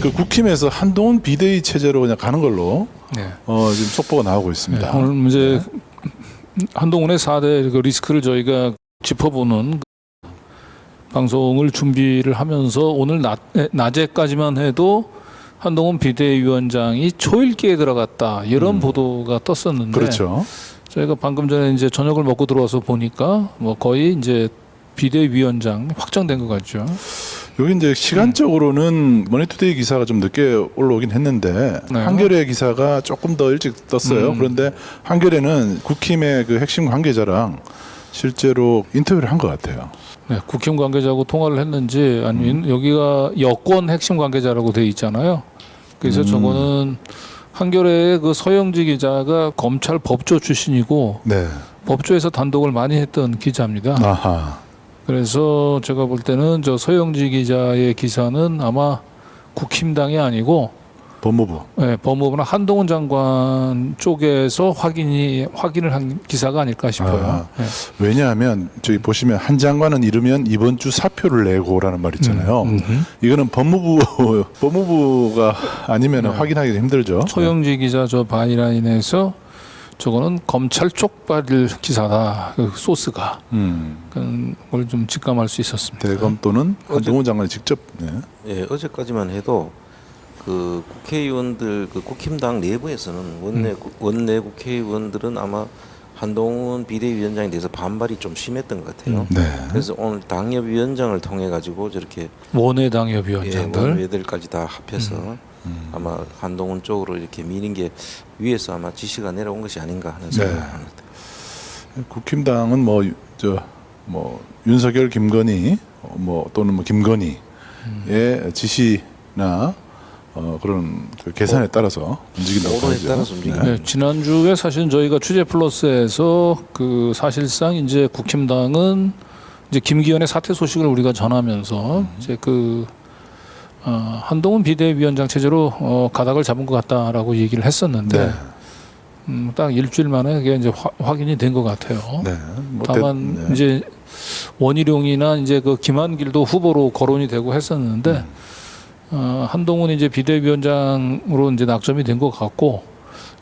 그 국힘에서 한동훈 비대위 체제로 그냥 가는 걸로 네. 지금 속보가 나오고 있습니다. 네, 오늘 문제 한동훈의 4대 그 리스크를 저희가 짚어보는 방송을 준비를 하면서 오늘 낮에까지만 해도 한동훈 비대위원장이 초읽기에 들어갔다 이런 보도가 떴었는데 그렇죠. 저희가 방금 전에 이제 저녁을 먹고 들어와서 보니까 뭐 거의 이제 비대위원장 확정된 것 같죠. 여기 이제 시간적으로는 머니투데이 기사가 좀 늦게 올라오긴 했는데 네. 한겨레 기사가 조금 더 일찍 떴어요. 그런데 한겨레는 국힘의 그 핵심 관계자랑 실제로 인터뷰를 한 것 같아요. 네, 국힘 관계자하고 통화를 했는지 아니면 여기가 여권 핵심 관계자라고 돼 있잖아요. 그래서 저거는 한겨레의 그 서영지 기자가 검찰 법조 출신이고 네. 법조에서 단독을 많이 했던 기자입니다. 아하. 그래서 제가 볼 때는 저 서영지 기자의 기사는 아마 국힘당이 아니고 법무부. 네, 법무부나 한동훈 장관 쪽에서 확인을 한 기사가 아닐까 싶어요. 아, 네. 왜냐하면 저기 보시면 한 장관은 이르면 이번 주 사표를 내고라는 말 있잖아요. 이거는 법무부가 아니면 확인하기가 힘들죠. 서영지 기자 저 바이라인에서 저거는 검찰 쪽발 기사다. 그 소스가. 그걸 좀 직감할 수 있었습니다. 대검 또는 한동훈 장관이 직접. 네. 예, 어제까지만 해도 그 국회의원들 그 국힘당 내부에서는 원내 국회의원들은 아마 한동훈 비대위원장에 대해서 반발이 좀 심했던 것 같아요. 네. 그래서 오늘 당협위원장을 통해 가지고 저렇게 원외 당협위원장들. 원외들까지 다 합해서 아마 한동훈 쪽으로 이렇게 미는 게 위에서 아마 지시가 내려온 것이 아닌가 하는 생각을 합니다. 국힘당은 뭐 윤석열, 김건희 또는 김건희의 지시나 그런 그 계산에 따라서 움직인다고 오론에 봐야죠. 따라서 움직인다. 네, 지난주에 사실 저희가 취재 플러스에서 그 사실상 이제 국힘당은 이제 김기현의 사퇴 소식을 우리가 전하면서 이제 그 한동훈 비대위원장 체제로 가닥을 잡은 것 같다라고 얘기를 했었는데 딱 일주일 만에 그게 이제 확인이 된 것 같아요. 네. 다만 이제 원희룡이나 이제 그 김한길도 후보로 거론이 되고 했었는데 한동훈이 이제 비대위원장으로 이제 낙점이 된 것 같고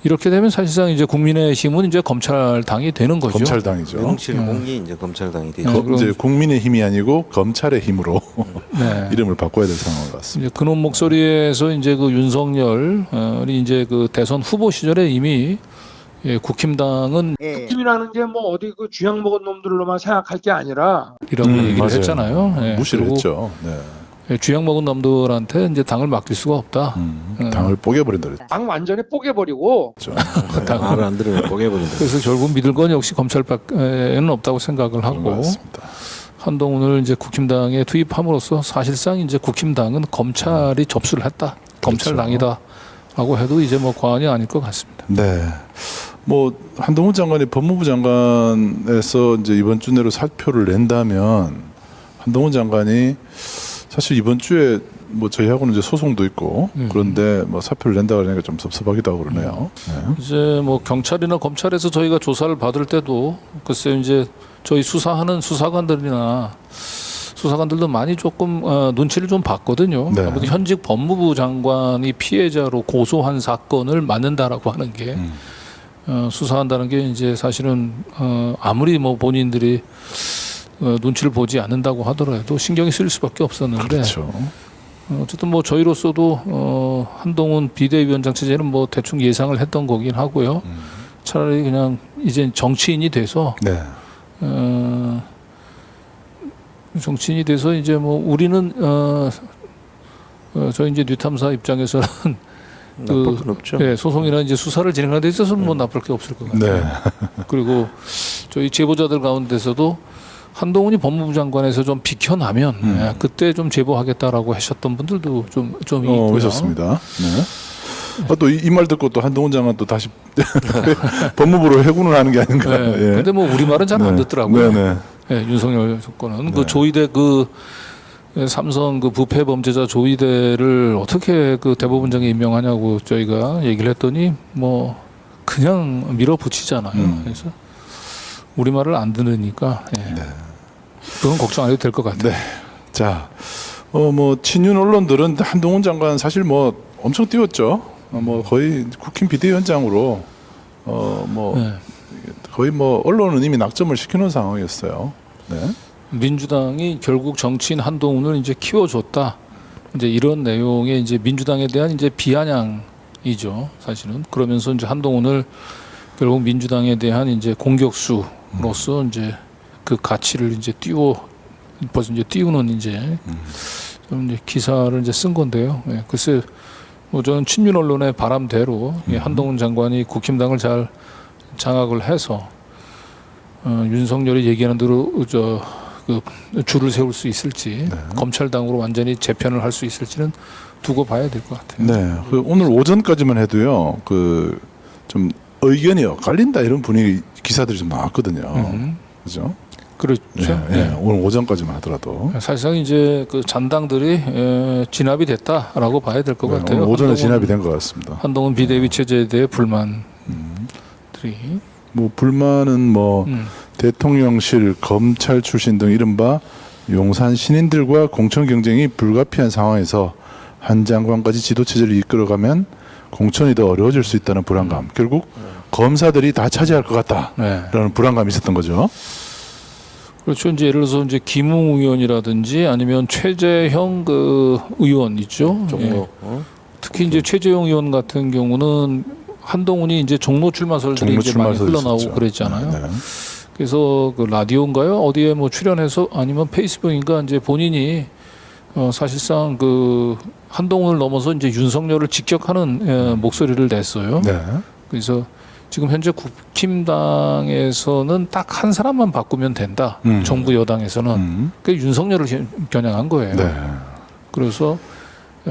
이렇게 되면 사실상 이제 국민의힘은 이제 검찰당이 되는 거죠. 검찰당이죠. 명실공히 이제 검찰당이 되죠. 이제 국민의 힘이 아니고 검찰의 힘으로 네. 이름을 바꿔야 될 상황인 것 같습니다. 이제 그놈 목소리에서 이제 그 윤석열이 이제 그 대선 후보 시절에 이미 국힘당은 국힘이라는 게 뭐 어디 그 주양 먹은 놈들로만 생각할 게 아니라 이라고 얘기를 맞아요. 했잖아요. 예, 무시를 그리고 했죠. 네. 주양 먹은 놈들한테 이제 당을 맡길 수가 없다. 당을 뽀개버린다 그랬죠. 당 완전히 뽀개버리고 말을 안 들으면 뽀개버린다. 그래서 결국 믿을 건 역시 검찰밖에는 없다고 생각을 그런 것 하고 같습니다. 한동훈을 이제 국힘당에 투입함으로써 사실상 이제 국힘당은 검찰이 접수를 했다. 검찰당이다라고 해도 이제 뭐 과언이 아닐 것 같습니다. 네. 뭐 한동훈 장관이 법무부 장관에서 이제 이번 주 내로 사표를 낸다면 한동훈 장관이 사실 이번 주에 뭐 저희하고는 이제 소송도 있고 그런데 뭐 사표를 낸다 그러니까 좀 섭섭하기도 하고 그러네요. 네. 이제 뭐 경찰이나 검찰에서 저희가 조사를 받을 때도 글쎄요 이제 저희 수사하는 수사관들이나 수사관들도 많이 조금 눈치를 좀 봤거든요. 네. 아무튼 현직 법무부 장관이 피해자로 고소한 사건을 맡는다라고 하는 게 수사한다는 게 이제 사실은 아무리 뭐 본인들이 눈치를 보지 않는다고 하더라도 신경이 쓰일 수밖에 없었는데 그렇죠. 어쨌든 뭐 저희로서도 한동훈 비대위원장 체제는 뭐 대충 예상을 했던 거긴 하고요. 차라리 그냥 이제 정치인이 돼서 네. 정치인이 돼서 이제 뭐 우리는 저희 이제 뉴탐사 입장에서는 나쁠 건 없죠. 예, 소송이나 이제 수사를 진행하는 데 있어서는 뭐 나쁠 게 없을 것 같아요. 네. 그리고 저희 제보자들 가운데서도 한동훈이 법무부 장관에서 좀 비켜나면 예, 그때 좀 제보하겠다라고 하셨던 분들도 좀 있고요. 오셨습니다. 네. 또 이 말 듣고 또 한동훈 장관 또 다시 법무부로 해군을 하는 게 아닌가. 네. 예. 근데 뭐 우리 말은 잘 안 네. 듣더라고요. 네, 네. 예, 윤석열 정권은 네. 그 조이대 그 삼성 그 부패 범죄자 조이대를 어떻게 그 대법원장에 임명하냐고 저희가 얘기를 했더니 뭐 그냥 밀어붙이잖아요. 그래서 우리 말을 안 들으니까 예. 네. 그건 걱정 안 해도 될 것 같아요. 네. 자, 뭐 친윤 언론들은 한동훈 장관 사실 뭐 엄청 띄웠죠. 뭐 거의 국힘 비대위원장으로 뭐 네. 거의 뭐 언론은 이미 낙점을 시켜놓은 상황이었어요. 네. 민주당이 결국 정치인 한동훈을 이제 키워줬다. 이제 이런 내용의 이제 민주당에 대한 이제 비아냥이죠. 사실은 그러면서 이제 한동훈을 결국 민주당에 대한 이제 공격수로서 이제 그 가치를 이제 벌써 이제 띄우는 이제 좀 이제 기사를 이제 쓴 건데요. 예, 글쎄 뭐 저는 친윤 언론의 바람대로 이 한동훈 장관이 국힘당을 잘 장악을 해서 윤석열이 얘기하는 대로 그 줄을 세울 수 있을지 검찰당으로 완전히 재편을 할 수 있을지는 두고 봐야 될 것 같아요. 네. 그 오늘 오전까지만 해도요. 그 좀 의견이 엇갈린다 이런 분위기 기사들이 좀 나왔거든요. 그죠? 그렇죠. 네, 네. 오늘 오전까지만 하더라도 사실상 이제 그 잔당들이 진압이 됐다라고 봐야 될 것 네, 같아요. 오늘 오전에 한동훈- 진압이 된 것 같습니다. 한동훈 비대위 체제에 대해 불만들이 뭐 불만은 뭐 대통령실, 검찰 출신 등 이른바 용산 신인들과 공천 경쟁이 불가피한 상황에서 한 장관까지 지도 체제를 이끌어가면 공천이 더 어려워질 수 있다는 불안감. 결국 검사들이 다 차지할 것 같다라는 네. 불안감이 있었던 거죠. 그렇죠. 이제 예를 들어서 이제 김웅 의원이라든지 아니면 최재형 그 의원 있죠. 종로 예. 특히 이제 최재형 의원 같은 경우는 한동훈이 이제 종로 출마설들이 종로 이제 많이 출마설이 흘러나오고 있었죠. 그랬잖아요. 네. 그래서 그 라디오인가요? 어디에 뭐 출연해서 아니면 페이스북인가 이제 본인이 사실상 그 한동훈을 넘어서 이제 윤석열을 직격하는 목소리를 냈어요. 네. 그래서 지금 현재 국힘당에서는 딱 한 사람만 바꾸면 된다. 정부 여당에서는 그 윤석열을 겨냥한 거예요. 네. 그래서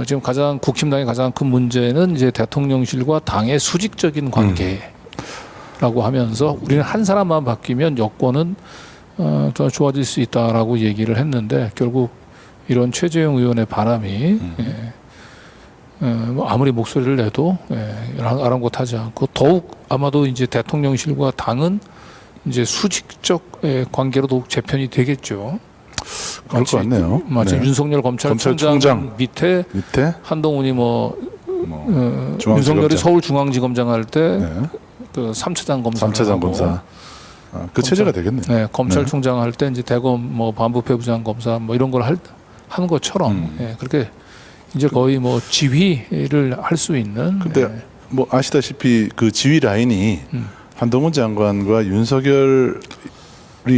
지금 국힘당의 가장 큰 문제는 이제 대통령실과 당의 수직적인 관계라고 하면서 우리는 한 사람만 바뀌면 여권은 더 좋아질 수 있다라고 얘기를 했는데 결국 이런 최재형 의원의 바람이 뭐 아무리 목소리를 내도 아랑곳하지 않고 더욱 아마도 이제 대통령실과 당은 이제 수직적 관계로 더욱 재편이 되겠죠. 그럴 것 같네요. 마치 네. 윤석열 검찰총장 검찰총장 밑에 뭐 한동훈이 중앙지검장. 윤석열이 서울중앙지검장 할 때 네. 그 3차장 검사 3차장 검사. 그 체제가 되겠네요. 네, 검찰총장 할 때 이제 대검 뭐 반부패부장 검사 뭐 이런 걸 하는 것처럼 그렇게 이제 거의 뭐 지휘를 할 수 있는. 근데 뭐 아시다시피 그 지휘 라인이 한동훈 장관과 윤석열이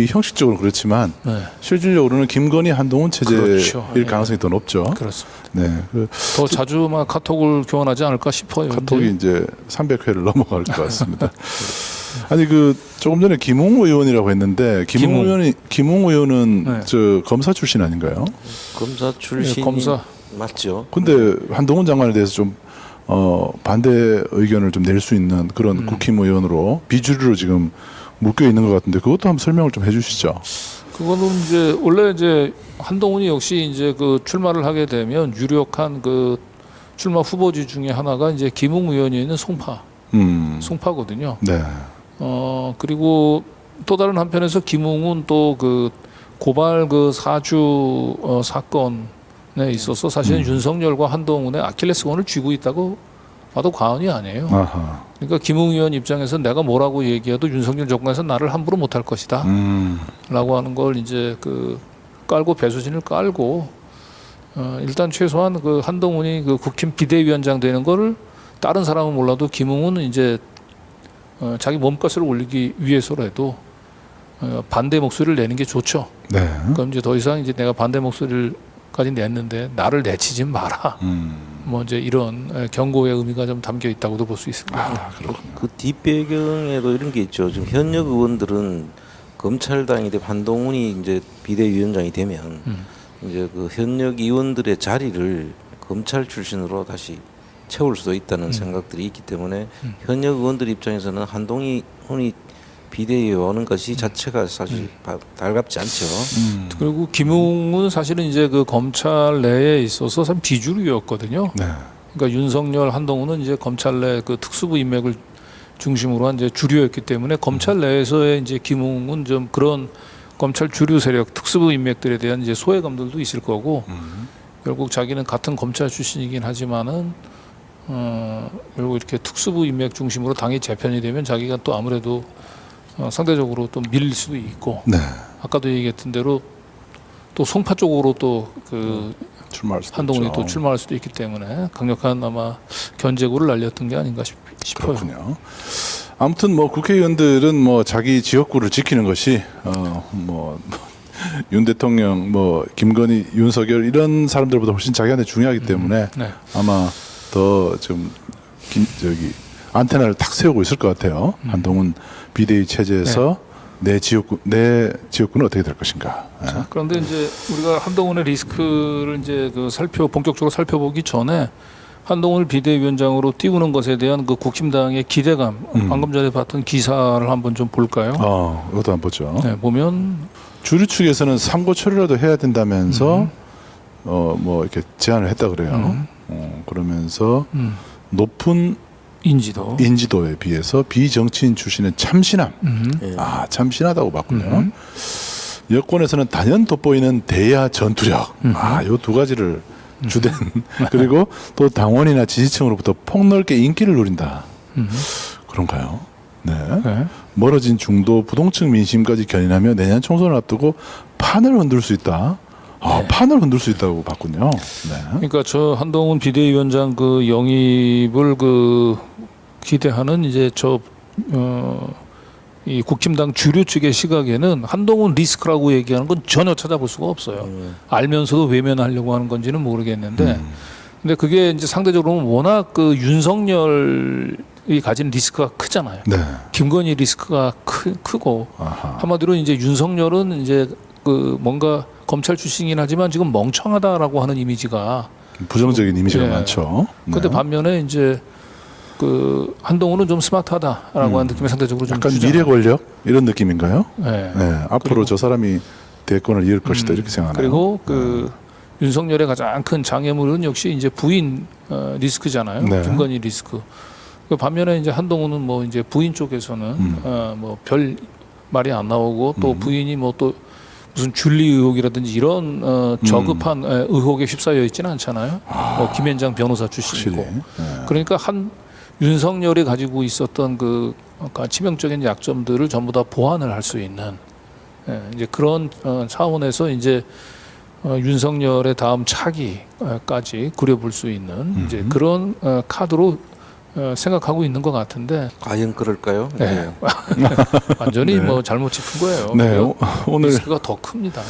형식적으로 그렇지만 실질적으로는 김건희 한동훈 체제일 그렇죠. 가능성이 더 높죠. 그렇습니다. 네. 그 더 자주 막 카톡을 교환하지 않을까 싶어요. 카톡이 이제 300회를 넘어갈 것 같습니다. 아니 그 조금 전에 김웅 의원이라고 했는데 김웅 의원은 네. 저 검사 출신 아닌가요? 검사 출신이 검사. 맞죠. 근데 한동훈 장관에 대해서 좀 반대 의견을 좀 낼 수 있는 그런 국힘 의원으로 비주류로 지금 묶여 있는 것 같은데 그것도 한번 설명을 좀 해주시죠. 그거는 이제 원래 이제 한동훈이 역시 이제 그 출마를 하게 되면 유력한 그 출마 후보지 중에 하나가 이제 김웅 의원이 있는 송파거든요. 네. 그리고 또 다른 한편에서 김웅은 또 그 고발 그 사주 사건에 있어서 사실은 윤석열과 한동훈의 아킬레스건을 쥐고 있다고 봐도 과언이 아니에요. 아하. 그러니까 김웅 의원 입장에서 내가 뭐라고 얘기해도 윤석열 정권에서 나를 함부로 못할 것이다. 라고 하는 걸 이제 그 깔고 배수진을 깔고 일단 최소한 그 한동훈이 그 국힘 비대위원장 되는 거를 다른 사람은 몰라도 김웅은 이제 자기 몸값을 올리기 위해서라도 반대 목소리를 내는 게 좋죠. 네. 그럼 이제 더 이상 이제 내가 반대 목소리까지 냈는데 나를 내치지 마라. 뭐 이제 이런 경고의 의미가 좀 담겨 있다고도 볼 수 있을 것 같아요. 그 뒷배경에도 이런 게 있죠. 지금 현역 의원들은 검찰당이 되고 한동훈이 이제 비대위원장이 되면 이제 그 현역 의원들의 자리를 검찰 출신으로 다시 채울 수도 있다는 생각들이 있기 때문에 현역 의원들 입장에서는 한동훈이 비대위에 오는 것이 자체가 사실 달갑지 않죠. 그리고 김웅은 사실은 이제 그 검찰 내에 있어서 참 비주류였거든요. 네. 그러니까 윤석열, 한동훈은 이제 검찰 내 그 특수부 인맥을 중심으로 한 이제 주류였기 때문에 검찰 내에서의 이제 김웅은 좀 그런 검찰 주류 세력, 특수부 인맥들에 대한 이제 소외감들도 있을 거고 결국 자기는 같은 검찰 출신이긴 하지만은 결국 이렇게 특수부 인맥 중심으로 당이 재편이 되면 자기가 또 아무래도 상대적으로 또 밀릴 수도 있고 네. 아까도 얘기했던 대로 또 송파 쪽으로 또 그 출마할 수도 한동훈이 있죠. 또 출마할 수도 있기 때문에 강력한 아마 견제구를 날렸던 게 아닌가 싶어요. 그렇군요. 아무튼 뭐 국회의원들은 뭐 자기 지역구를 지키는 것이 뭐 윤 대통령, 뭐 김건희, 윤석열 이런 사람들보다 훨씬 자기한테 중요하기 때문에 네. 아마 더 좀 안테나를 탁 세우고 있을 것 같아요. 한동훈 비대위 체제에서 내 지역구는 어떻게 될 것인가. 자, 그런데 이제 우리가 한동훈의 리스크를 이제 본격적으로 살펴보기 전에 한동훈을 비대위원장으로 띄우는 것에 대한 그 국힘당의 기대감, 방금 전에 봤던 기사를 한번 좀 볼까요? 이것도 한번 보죠. 네, 보면 주류 측에서는 삼고 처리라도 해야 된다면서 뭐 이렇게 제안을 했다 그래요. 그러면서 높은 인지도에 비해서 비정치인 출신의 참신함, 참신하다고 봤군요. 여권에서는 단연 돋보이는 대야 전투력, 요 두 가지를 주된 그리고 또 당원이나 지지층으로부터 폭넓게 인기를 누린다. 그런가요? 네. 네. 멀어진 중도 부동층 민심까지 견인하며 내년 총선을 앞두고 판을 흔들 수 있다. 판을 흔들 수 있다고 봤군요. 네. 그러니까 저 한동훈 비대위원장 그 영입을 기대하는 이제 이 국힘당 주류 측의 시각에는 한동훈 리스크라고 얘기하는 건 전혀 찾아볼 수가 없어요. 알면서도 외면하려고 하는 건지는 모르겠는데, 근데 그게 이제 상대적으로 워낙 그 윤석열이 가진 리스크가 크잖아요. 네. 김건희 리스크가 크고 아하. 한마디로 이제 윤석열은 이제 그 뭔가 검찰 출신이긴 하지만 지금 멍청하다라고 하는 이미지가 부정적인 이미지가 네. 많죠. 근데 반면에 이제 그 한동훈은 좀 스마트하다라고 하는 느낌이 상대적으로 좀 약간 주잖아요. 미래 권력 이런 느낌인가요? 네. 네. 앞으로 그리고- 저 사람이 대권을 이을 것이다 이렇게 생각하나요? 그리고 그 윤석열의 가장 큰 장애물은 역시 이제 부인 리스크잖아요. 네. 김건희 리스크. 그 반면에 이제 한동훈은 뭐 이제 부인 쪽에서는 뭐 별 말이 안 나오고 또 부인이 뭐 또 무슨 줄리 의혹이라든지 이런 저급한 의혹에 휩싸여 있지는 않잖아요. 뭐 김현장 변호사 출신이고. 확실히. 네. 그러니까 윤석열이 가지고 있었던 치명적인 약점들을 전부 다 보완을 할 수 있는 이제 그런 차원에서 이제 윤석열의 다음 차기까지 그려볼 수 있는 이제 그런 카드로 생각하고 있는 것 같은데 과연 그럴까요? 네. 완전히 뭐 잘못 짚은 거예요. 네. 오늘 리스크가 더 큽니다.